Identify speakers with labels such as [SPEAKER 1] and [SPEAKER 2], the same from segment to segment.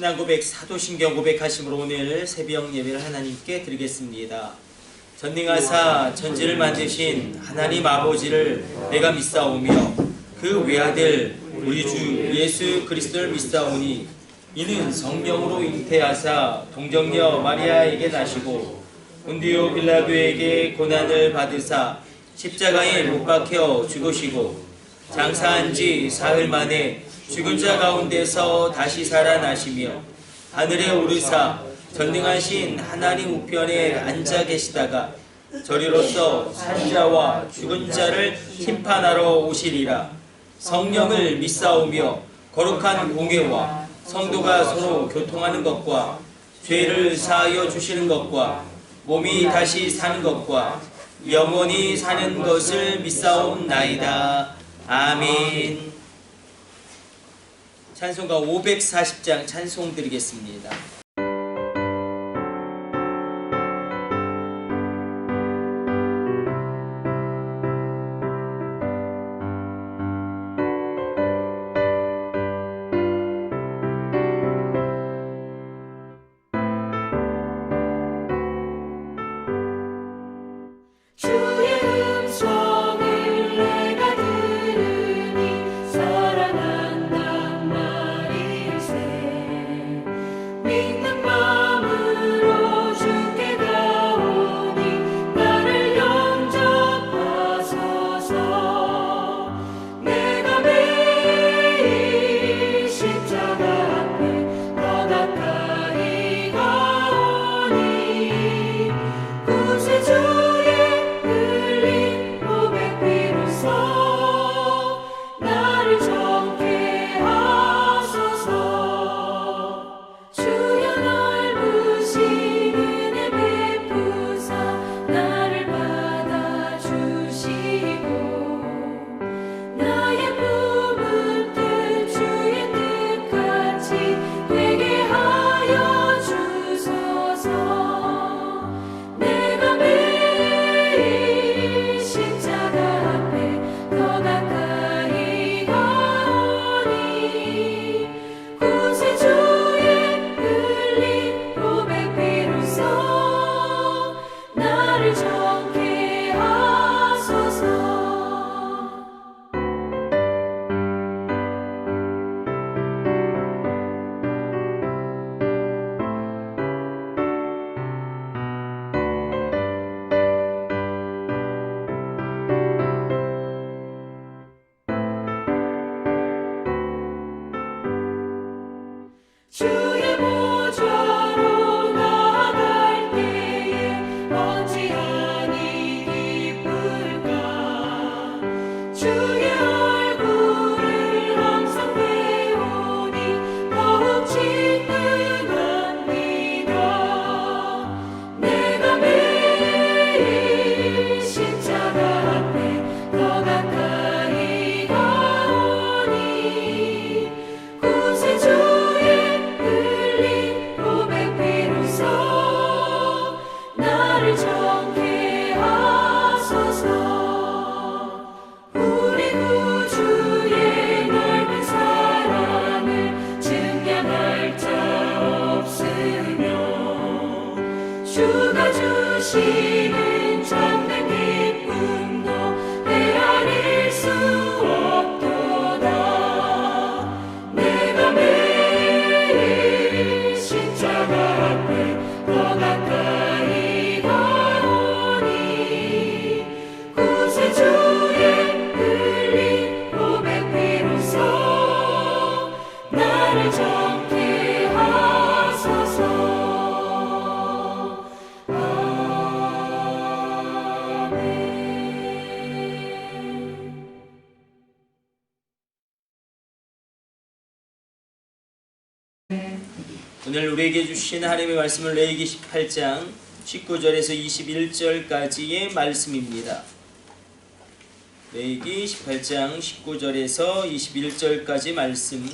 [SPEAKER 1] 신앙 고백, 사도신경 고백하심으로 오늘 새벽 예배를 하나님께 드리겠습니다. 전능하사 천지를 만드신 하나님 아버지를 내가 믿사오며 그 외아들 우리 주 예수 그리스도를 믿사오니 이는 성령으로 잉태하사 동정녀 마리아에게 나시고 본디오 빌라도에게 고난을 받으사 십자가에 못 박혀 죽으시고 장사한 지 사흘 만에 죽은 자 가운데서 다시 살아나시며 하늘에 오르사 전능하신 하나님 우편에 앉아 계시다가 저리로서 산자와 죽은 자를 심판하러 오시리라. 성령을 믿사오며 거룩한 공회와 성도가 서로 교통하는 것과 죄를 사하여 주시는 것과 몸이 다시 사는 것과 영원히 사는 것을 믿사옵나이다. 아멘. 찬송가 540장 찬송 드리겠습니다. 오늘 우리에게 주신 하나님의 말씀은 레위기 18장 19절에서 21절까지의 말씀입니다. 레위기 18장 19절에서 21절까지 말씀.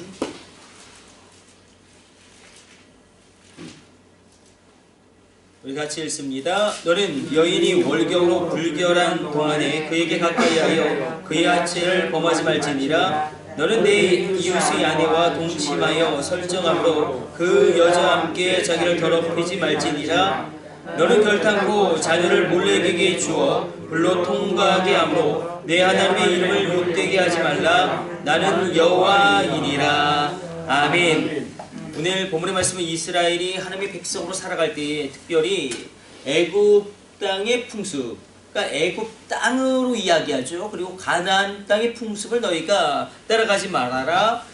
[SPEAKER 1] 우리 같이 읽습니다. 너는 여인이 월경으로 불결한 동안에 그에게 가까이하여 그의 하체를 범하지 말지니라. 너는 내 이웃의 아내와 동침하여 설정함으로 그 여자와 함께 자기를 더럽히지 말지니라. 너는 결탄코 자녀를 몰래에게 주어 불로 통과하게 하므로 내 하나님의 이름을 욕되게 하지 말라. 나는 여호와이니라. 아멘. 오늘 본문의 말씀은 이스라엘이 하나님의 백성으로 살아갈 때 특별히 애굽 땅의 풍습, 그러니까 애굽 땅으로 이야기하죠. 그리고 가나안 땅의 풍습을 너희가 따라가지 말아라.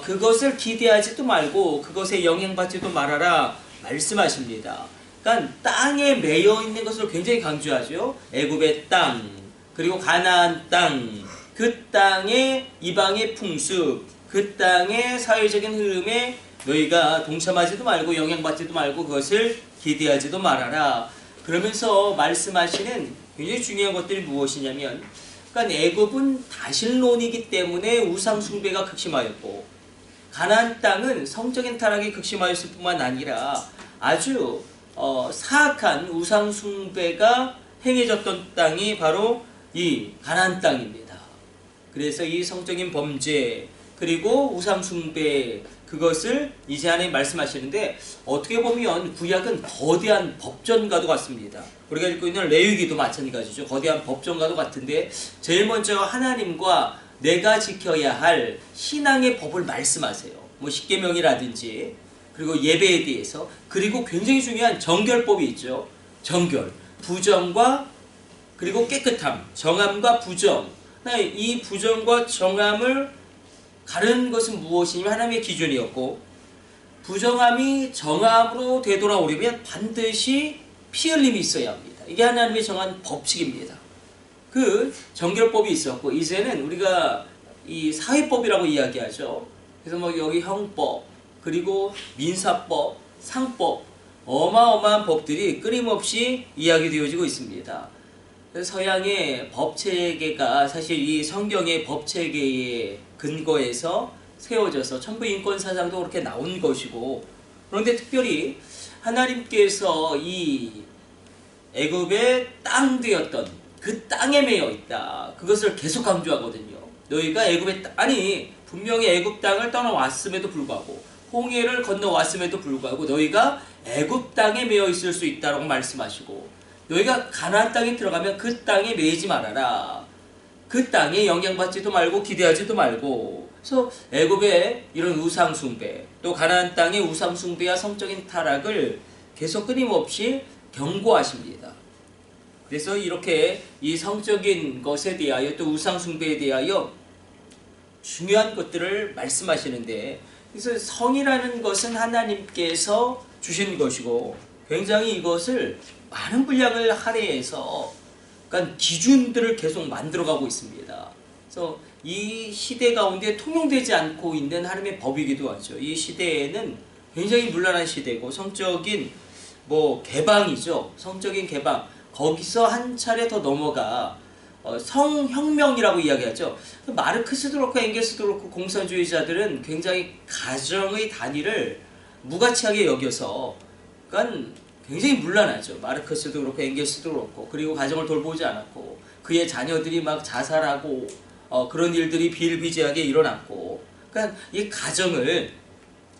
[SPEAKER 1] 그것을 기대하지도 말고 그것에 영향받지도 말아라 말씀하십니다. 그러니까 땅에 매여 있는 것을 굉장히 강조하죠. 애굽의 땅, 그리고 가나안 땅, 그 땅의 이방의 풍습, 그 땅의 사회적인 흐름에 너희가 동참하지도 말고 영향받지도 말고 그것을 기대하지도 말아라. 그러면서 말씀하시는 굉장히 중요한 것들이 무엇이냐면, 그러니까 애굽은 다실론이기 때문에 우상 숭배가 극심하였고, 가나안 땅은 성적인 타락이 극심하였을 뿐만 아니라 아주 사악한 우상 숭배가 행해졌던 땅이 바로 이 가나안 땅입니다. 그래서 이 성적인 범죄 그리고 우상 숭배, 그것을 이제 안에 말씀하시는데, 어떻게 보면 구약은 거대한 법전과도 같습니다. 우리가 읽고 있는 레위기도 마찬가지죠. 거대한 법전과도 같은데, 제일 먼저 하나님과 내가 지켜야 할 신앙의 법을 말씀하세요. 뭐 십계명이라든지, 그리고 예배에 대해서, 그리고 굉장히 중요한 정결법이 있죠. 정결, 부정과 그리고 깨끗함, 정함과 부정. 이 부정과 정함을 가르는 것은 무엇이냐면 하나님의 기준이었고, 부정함이 정함으로 되돌아오려면 반드시 피 흘림이 있어야 합니다. 이게 하나님의 정한 법칙입니다. 그 정결법이 있었고, 이제는 우리가 이 사회법이라고 이야기하죠. 그래서 뭐 여기 형법, 그리고 민사법, 상법, 어마어마한 법들이 끊임없이 이야기되어지고 있습니다. 서양의 법체계가 사실 이 성경의 법체계의 근거에서 세워져서 천부인권사상도 그렇게 나온 것이고, 그런데 특별히 하나님께서 이 애굽의 땅 되었던 그 땅에 매여 있다, 그것을 계속 강조하거든요. 너희가 애굽의 아니 분명히 애굽 땅을 떠나왔음에도 불구하고, 홍해를 건너왔음에도 불구하고 너희가 애굽 땅에 매여 있을 수 있다고 말씀하시고, 너희가 가나안 땅에 들어가면 그 땅에 매이지 말아라. 그 땅에 영향받지도 말고 기대하지도 말고. 그래서 애굽의 이런 우상 숭배, 또 가나안 땅의 우상 숭배와 성적인 타락을 계속 끊임없이 경고하십니다. 그래서 이렇게 이 성적인 것에 대하여 또 우상 숭배에 대하여 중요한 것들을 말씀하시는데, 그래서 성이라는 것은 하나님께서 주신 것이고, 굉장히 이것을 많은 분량을 할애해서, 그러니까 기준들을 계속 만들어가고 있습니다. 그래서 이 시대 가운데 통용되지 않고 있는 하나님의 법이기도 하죠. 이 시대에는 굉장히 문란한 시대고, 성적인 뭐 개방이죠. 성적인 개방. 거기서 한 차례 더 넘어가 성혁명이라고 이야기하죠. 마르크스도 그렇고 엥겔스도 그렇고 공산주의자들은 굉장히 가정의 단위를 무가치하게 여겨서, 그러니까 굉장히 문란하죠. 마르크스도 그렇고 엥겔스도 그렇고, 그리고 가정을 돌보지 않았고, 그의 자녀들이 막 자살하고 그런 일들이 비일비재하게 일어났고, 그러니까 이 가정을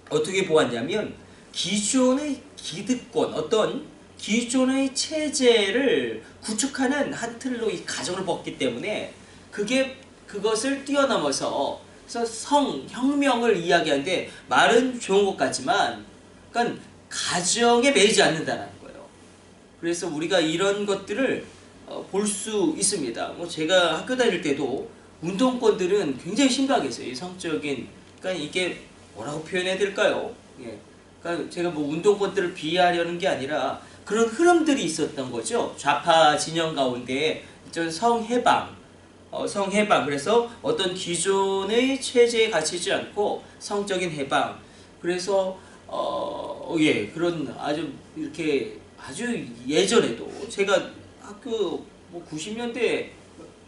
[SPEAKER 1] 어떻게 보았냐면 기존의 기득권, 어떤 기존의 체제를 구축하는 한 틀로 이 가정을 벗기 때문에 그것을 뛰어넘어서, 그래서 성혁명을 이야기하는데 말은 좋은 것 같지만, 그러니까 가정에 매이지 않는다는 거예요. 그래서 우리가 이런 것들을 볼 수 있습니다. 뭐 제가 학교 다닐 때도 운동권들은 굉장히 심각했어요. 이 성적인, 그러니까 이게 뭐라고 표현해야 될까요? 예. 그러니까 제가 뭐 운동권들을 비하하려는 게 아니라 그런 흐름들이 있었던 거죠. 좌파 진영 가운데 성해방, 성해방. 그래서 어떤 기존의 체제에 갇히지 않고 성적인 해방. 그래서 그런 아주 이렇게 아주 예전에도 제가 학교 뭐 90년대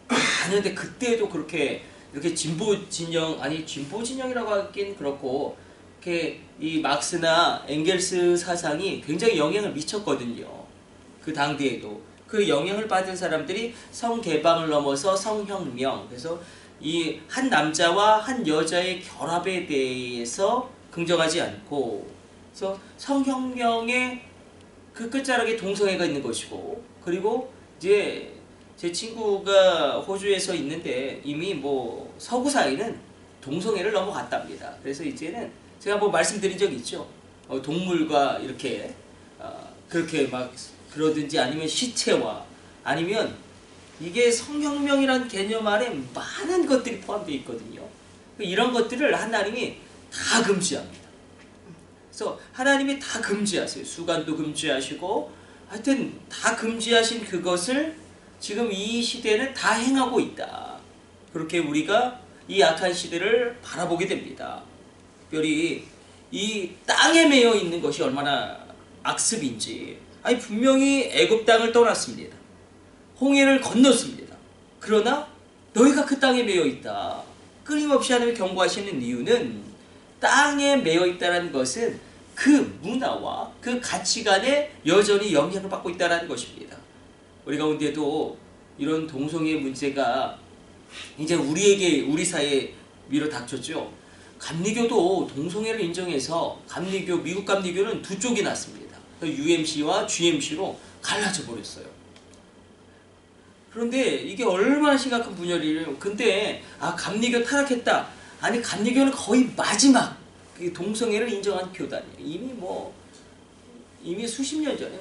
[SPEAKER 1] 다녔는데, 그때도 그렇게 이렇게 진보 진영이라고 하긴 그렇고, 이렇게 이 막스나 엥겔스 사상이 굉장히 영향을 미쳤거든요. 그 당대에도 그 영향을 받은 사람들이 성개방을 넘어서 성혁명, 그래서 이 한 남자와 한 여자의 결합에 대해서 긍정하지 않고, 그래서 성혁명의 그 끝자락에 동성애가 있는 것이고, 그리고 이제 제 친구가 호주에서 있는데 이미 뭐 서구 사회는 동성애를 넘어갔답니다. 그래서 이제는 제가 뭐 말씀드린 적 있죠. 동물과 이렇게 그렇게 막 그러든지, 아니면 시체와, 아니면 이게 성혁명이란 개념 안에 많은 것들이 포함되어 있거든요. 이런 것들을 하나님이 다 금지합니다. 그래서 하나님이 다 금지하세요. 수간도 금지하시고, 하여튼 다 금지하신 그것을 지금 이 시대는 다 행하고 있다. 그렇게 우리가 이 악한 시대를 바라보게 됩니다. 특별히 이 땅에 매여 있는 것이 얼마나 악습인지. 아니, 분명히 애굽 땅을 떠났습니다. 홍해를 건넜습니다. 그러나 너희가 그 땅에 매여 있다. 끊임없이 하나님이 경고하시는 이유는, 땅에 매여 있다는 것은 그 문화와 그 가치관에 여전히 영향을 받고 있다는 것입니다. 우리 가운데도 이런 동성애 문제가 이제 우리 사회에 밀어닥쳤죠. 감리교도 동성애를 인정해서 미국 감리교는 두 쪽이 났습니다. UMC와 GMC로 갈라져 버렸어요. 그런데 이게 얼마나 심각한 분열이에요. 근데 감리교 타락했다. 아니, 감리교는 거의 마지막 동성애를 인정한 교단이에요. 이미 수십 년 전에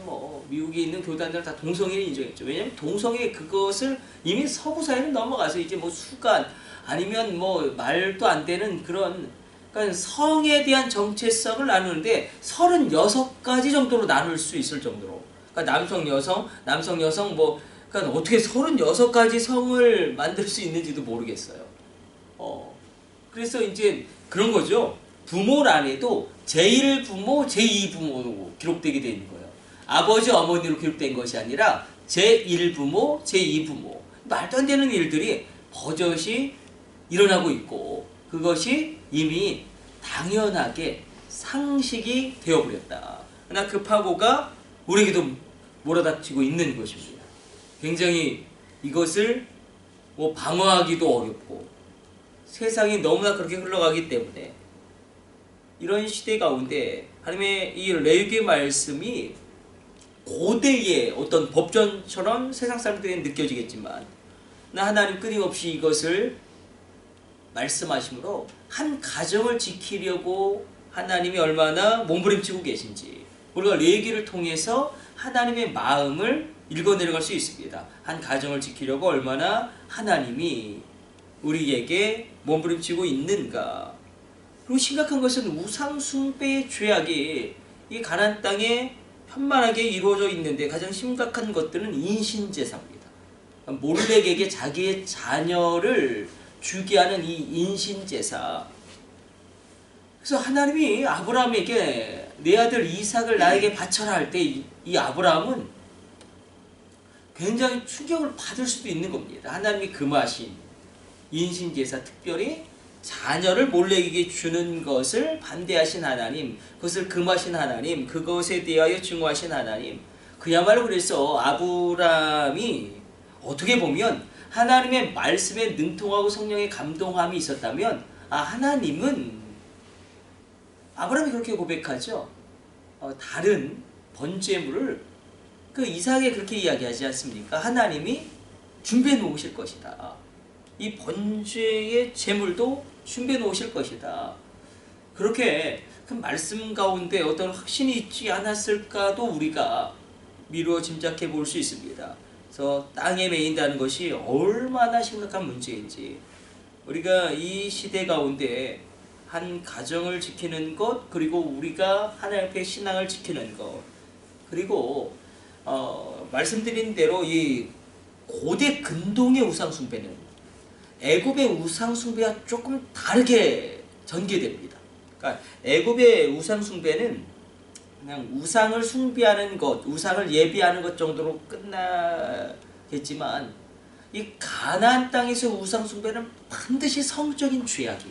[SPEAKER 1] 미국에 있는 교단들 다 동성애를 인정했죠. 왜냐하면 동성애 그것을 이미 서구 사회는 넘어가서 이제 수간, 아니면 말도 안 되는 그런, 그러니까 성에 대한 정체성을 나누는데 36가지 정도로 나눌 수 있을 정도로, 그러니까 남성 여성 그러니까 어떻게 36가지 성을 만들 수 있는지도 모르겠어요. 그래서 이제 그런 거죠. 부모란에도 제1부모, 제2부모로 기록되게 되어 있는 거예요. 아버지, 어머니로 기록된 것이 아니라 제1부모, 제2부모. 말도 안 되는 일들이 버젓이 일어나고 있고, 그것이 이미 당연하게 상식이 되어버렸다. 그러나 그 파고가 우리에게도 몰아닥치고 있는 것입니다. 굉장히 이것을 방어하기도 어렵고, 세상이 너무나 그렇게 흘러가기 때문에 이런 시대 가운데 하나님의 이 레위기의 말씀이 고대의 어떤 법전처럼 세상 사람들에게 느껴지겠지만, 하나님 끊임없이 이것을 말씀하심으로 한 가정을 지키려고 하나님이 얼마나 몸부림치고 계신지 우리가 레위기를 통해서 하나님의 마음을 읽어내려갈 수 있습니다. 한 가정을 지키려고 얼마나 하나님이 우리에게 몸부림치고 있는가. 그리고 심각한 것은 우상 숭배의 죄악이 이 가나안 땅에 현만하게 이루어져 있는데, 가장 심각한 것들은 인신제사입니다. 몰렉에게 자기의 자녀를 주게 하는 이 인신제사. 그래서 하나님이 아브라함에게 내 아들 이삭을 나에게 바쳐라 할 때 이 아브라함은 굉장히 충격을 받을 수도 있는 겁니다. 하나님이 금하신 인신제사, 특별히 자녀를 몰렉에게 주는 것을 반대하신 하나님, 그것을 금하신 하나님, 그것에 대하여 증오하신 하나님. 그야말로 그래서 아브라함이 어떻게 보면 하나님의 말씀에 능통하고 성령의 감동함이 있었다면, 하나님은, 아브라함이 그렇게 고백하죠. 다른 번제물을 그 이삭에 그렇게 이야기하지 않습니까? 하나님이 준비해 놓으실 것이다. 이 번제의 제물도 준비해 놓으실 것이다. 그렇게 그 말씀 가운데 어떤 확신이 있지 않았을까도 우리가 미루어 짐작해 볼 수 있습니다. 그래서 땅에 매인다는 것이 얼마나 심각한 문제인지, 우리가 이 시대 가운데 한 가정을 지키는 것, 그리고 우리가 하나님 앞에 신앙을 지키는 것, 그리고 말씀드린 대로 이 고대 근동의 우상 숭배는 애굽의 우상 숭배와 조금 다르게 전개됩니다. 그러니까 애굽의 우상 숭배는 그냥 우상을 숭배하는 것, 우상을 예비하는 것 정도로 끝나겠지만, 이 가나안 땅에서 우상 숭배는 반드시 성적인 죄악이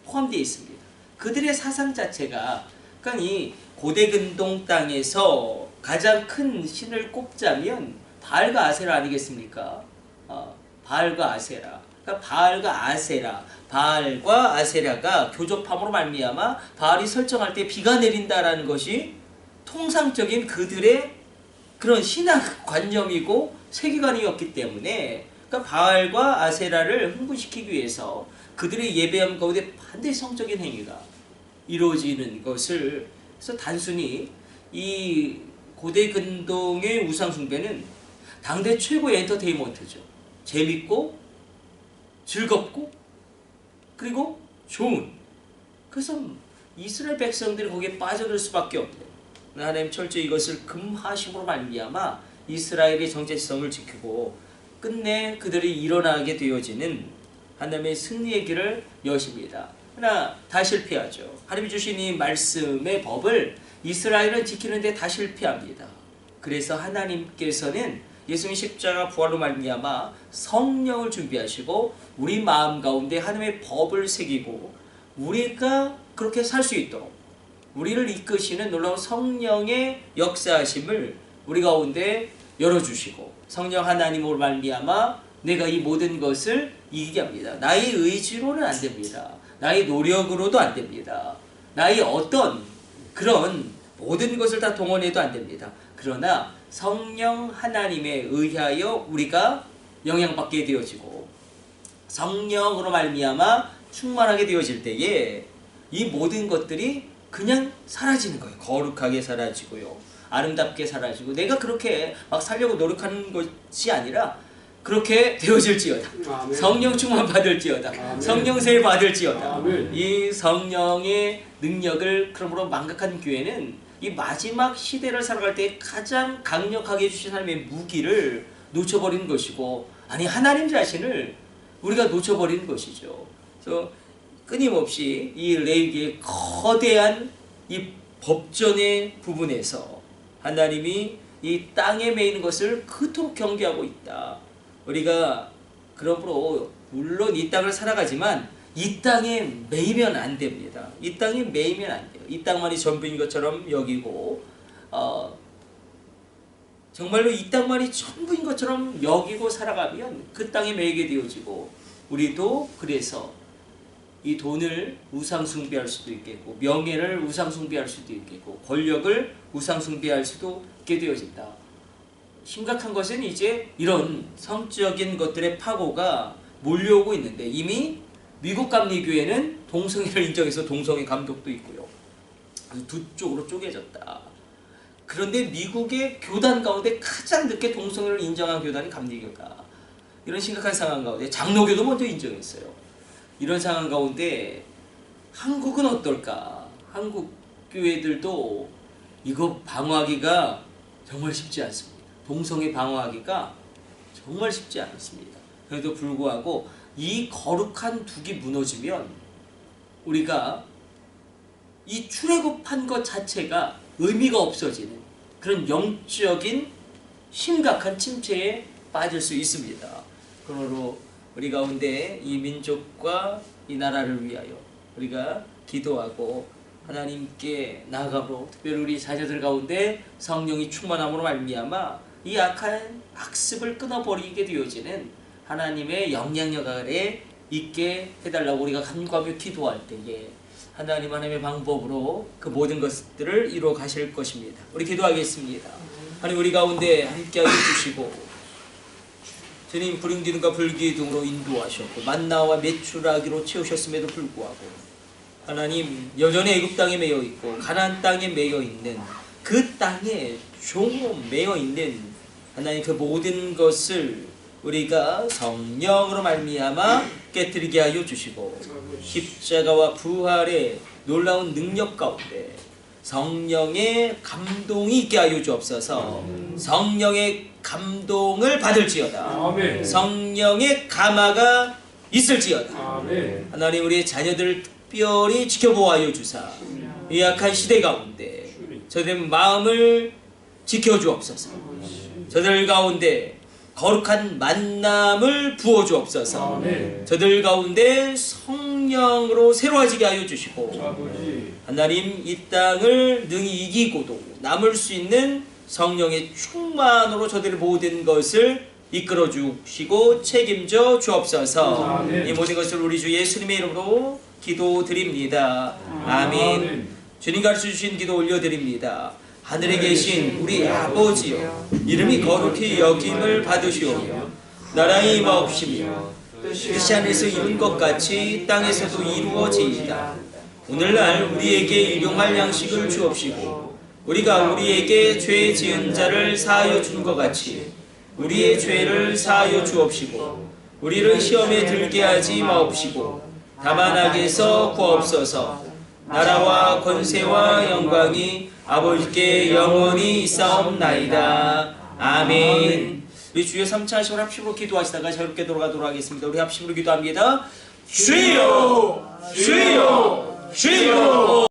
[SPEAKER 1] 포함되어 있습니다. 그들의 사상 자체가, 그러니까 이 고대 근동 땅에서 가장 큰 신을 꼽자면 바알과 아세라 아니겠습니까? 바알과 아세라. 그러니까 바알과 아세라, 바알과 아세라가 교접함으로 말미암아 바알이 설정할 때 비가 내린다라는 것이 통상적인 그들의 그런 신앙관념이고 세계관이었기 때문에, 그러니까 바알과 아세라를 흥분시키기 위해서 그들의 예배함 가운데 반드시 성적인 행위가 이루어지는 것을, 그래서 단순히 이 고대 근동의 우상 숭배는 당대 최고의 엔터테인먼트죠. 재밌고 즐겁고 그리고 좋은. 그래서 이스라엘 백성들이 거기에 빠져들 수밖에 없는, 하나님 철저히 이것을 금하심으로 말미암아 이스라엘의 정체성을 지키고 끝내 그들이 일어나게 되어지는 하나님의 승리의 길을 여십니다. 그러나 다 실패하죠. 하나님이 주신 이 말씀의 법을 이스라엘은 지키는데 다 실패합니다. 그래서 하나님께서는 예수님 십자가 부활로 말미암아 성령을 준비하시고 우리 마음 가운데 하나님의 법을 새기고 우리가 그렇게 살 수 있도록 우리를 이끄시는 놀라운 성령의 역사하심을 우리 가운데 열어주시고, 성령 하나님으로 말미암아 내가 이 모든 것을 이기게 합니다. 나의 의지로는 안 됩니다. 나의 노력으로도 안 됩니다. 나의 어떤 그런 모든 것을 다 동원해도 안 됩니다. 그러나 성령 하나님에 의하여 우리가 영향받게 되어지고 성령으로 말미암아 충만하게 되어질 때에 이 모든 것들이 그냥 사라지는 거예요. 거룩하게 사라지고요, 아름답게 사라지고, 내가 그렇게 막 살려고 노력하는 것이 아니라 그렇게 되어질지어다. 아멘. 성령 충만 받을지어다. 아멘. 성령 세례 받을지어다. 아멘. 이 성령의 능력을 그러므로 망각한 교회는 이 마지막 시대를 살아갈 때 가장 강력하게 해주신 하나님의 무기를 놓쳐버리는 것이고, 아니 하나님 자신을 우리가 놓쳐버리는 것이죠. 그래서 끊임없이 이 레위기의 거대한 이 법전의 부분에서 하나님이 이 땅에 매이는 것을 그토록 경계하고 있다. 우리가 그러므로 물론 이 땅을 살아가지만 이 땅에 매이면 안 됩니다. 이 땅에 매이면 안 돼요. 이 땅만이 전부인 것처럼 여기고 정말로 이 땅만이 전부인 것처럼 여기고 살아가면 그 땅에 매이게 되어지고, 우리도 그래서 이 돈을 우상숭배할 수도 있겠고, 명예를 우상숭배할 수도 있겠고, 권력을 우상숭배할 수도 있게 되어진다. 심각한 것은 이제 이런 성적인 것들의 파고가 몰려오고 있는데, 이미 미국 감리교회는 동성애를 인정해서 동성애 감독도 있고요. 두 쪽으로 쪼개졌다. 그런데 미국의 교단 가운데 가장 늦게 동성애를 인정한 교단이 감리교다. 이런 심각한 상황 가운데 장로교도 먼저 인정했어요. 이런 상황 가운데 한국은 어떨까? 한국 교회들도 이거 방어하기가 정말 쉽지 않습니다. 동성애 방어하기가 정말 쉽지 않습니다. 그래도 불구하고 이 거룩한 둑이 무너지면 우리가 이 출애굽한 것 자체가 의미가 없어지는 그런 영적인 심각한 침체에 빠질 수 있습니다. 그러므로 우리 가운데 이 민족과 이 나라를 위하여 우리가 기도하고 하나님께 나아가므로, 특별히 우리 자녀들 가운데 성령이 충만함으로 말미암아 이 악한 악습을 끊어버리게 되어지는 하나님의 영향력 아래 있게 해달라고 우리가 간구하며 기도할 때에 하나님의 방법으로 그 모든 것들을 이루어 가실 것입니다. 우리 기도하겠습니다. 하나님, 우리 가운데 함께하여 주시고 주님 불은 기둥과 불기둥으로 인도하셨고 만나와 메추라기로 채우셨음에도 불구하고 하나님 여전히 애굽 땅에 매여 있고 가나안 땅에 매여 있는 그 땅에 좀 매여 있는 하나님 그 모든 것을 우리가 성령으로 말미암아 깨뜨리게 하여 주시고 십자가와 부활의 놀라운 능력 가운데 성령의 감동이 있게 하여 주옵소서. 성령의 감동을 받을지어다. 아멘. 성령의 감화가 있을지어다. 아멘. 하나님, 우리의 자녀들을 특별히 지켜보아여 주사 이 악한 시대 가운데 저들의 마음을 지켜주옵소서. 저들 가운데 거룩한 만남을 부어주옵소서. 아멘. 저들 가운데 성령으로 새로워지게 하여 주시고 하나님, 이 땅을 능히 이기고도 남을 수 있는 성령의 충만으로 저들의 모든 것을 이끌어 주시고 책임져 주옵소서. 이 모든 것을 우리 주 예수님의 이름으로 기도드립니다. 아멘. 주님 가르쳐 주신 기도 올려드립니다. 하늘에 계신 우리 아버지여, 이름이 거룩히 여김을 받으시오며 나라의 임하옵시며 뜻이 하늘에서 이룬 것 같이 땅에서도 이루어지이다. 오늘날 우리에게 일용할 양식을 주옵시고 우리가 우리에게 죄 지은 자를 사하여 준 것 같이 우리의 죄를 사하여 주옵시고 우리를 시험에 들게 하지 마옵시고 다만 악에서 구하옵소서. 나라와 권세와 영광이 아버지께 영원히 있사옵나이다. 아멘. 우리 주여 3차 하시고 합심으로 기도하시다가 자유롭게 돌아가도록 하겠습니다. 우리 합심으로 기도합니다. 주여 주여 주여.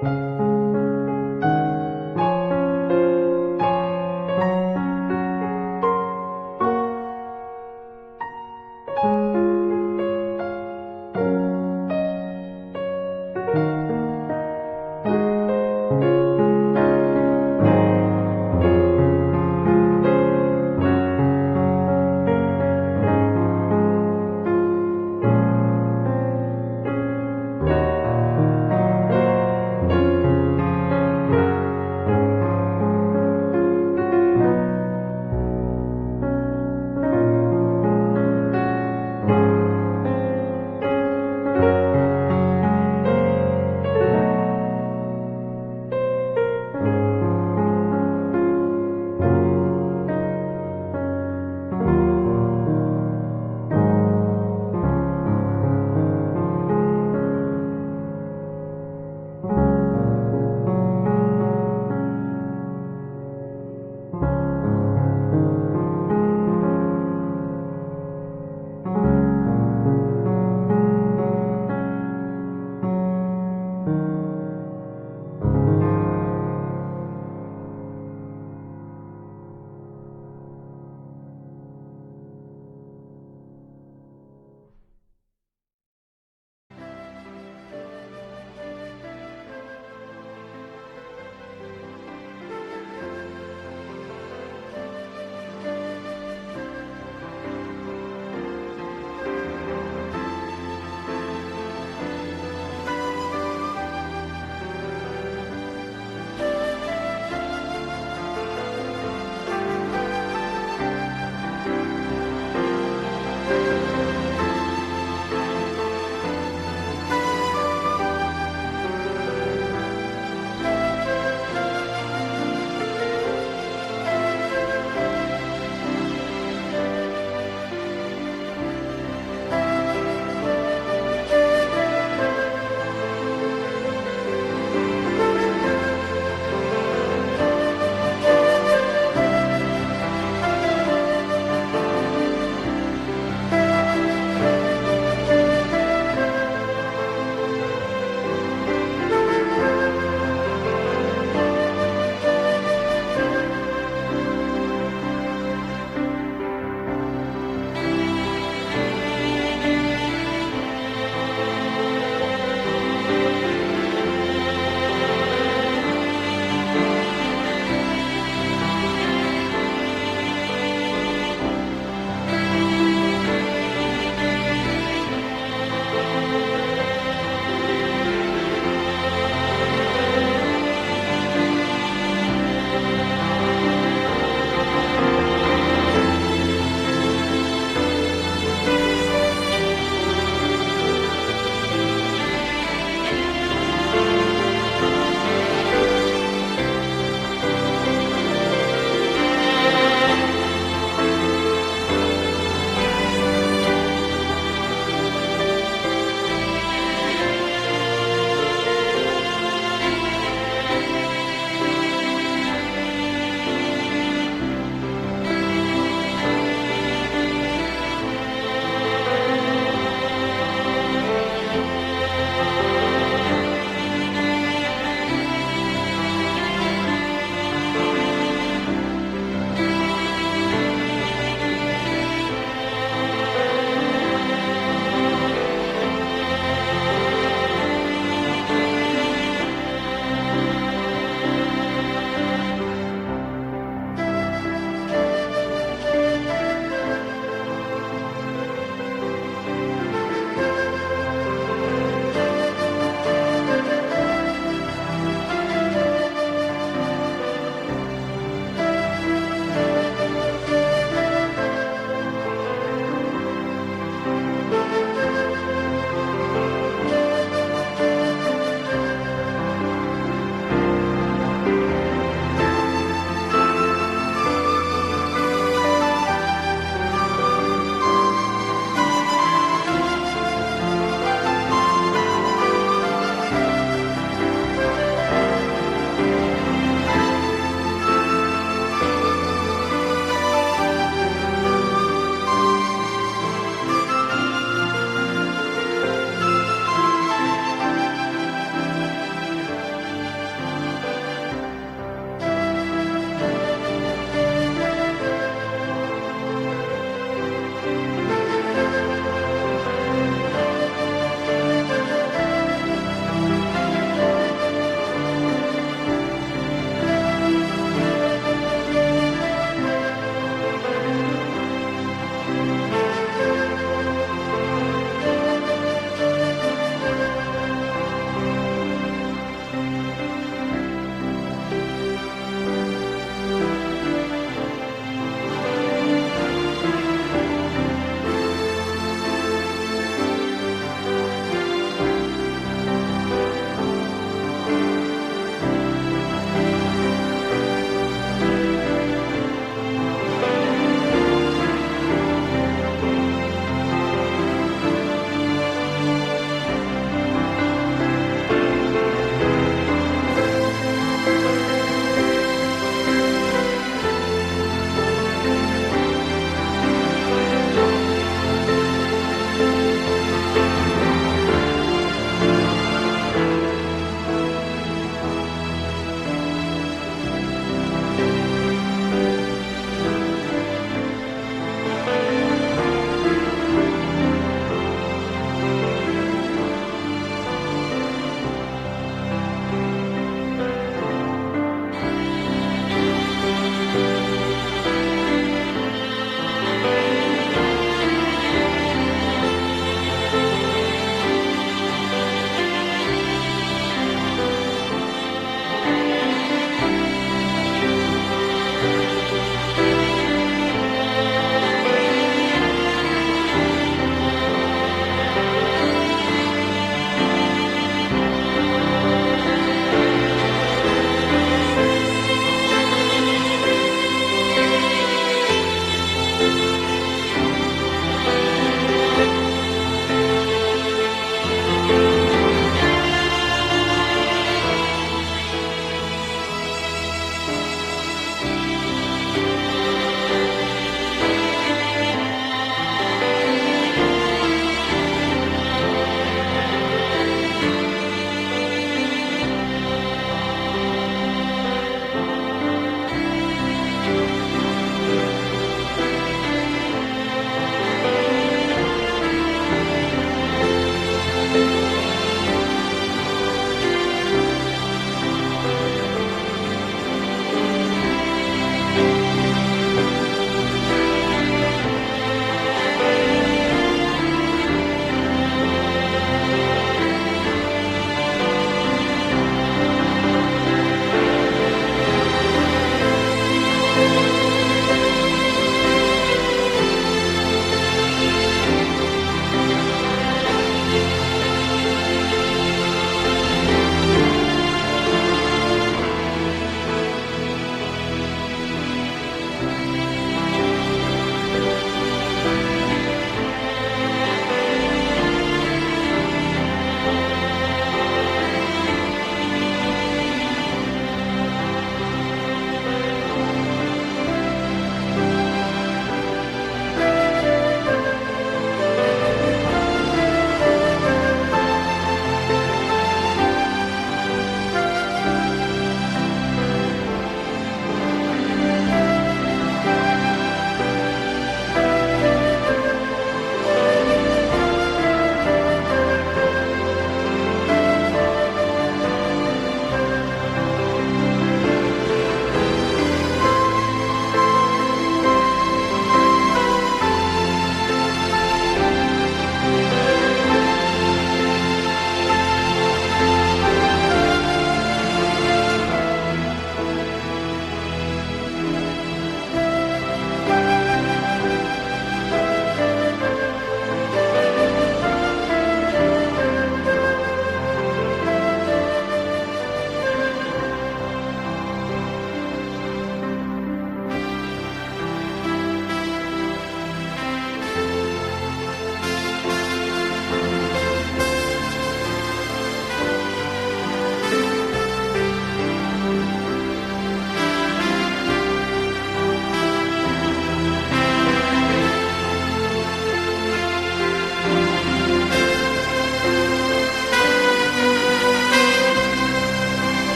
[SPEAKER 2] 주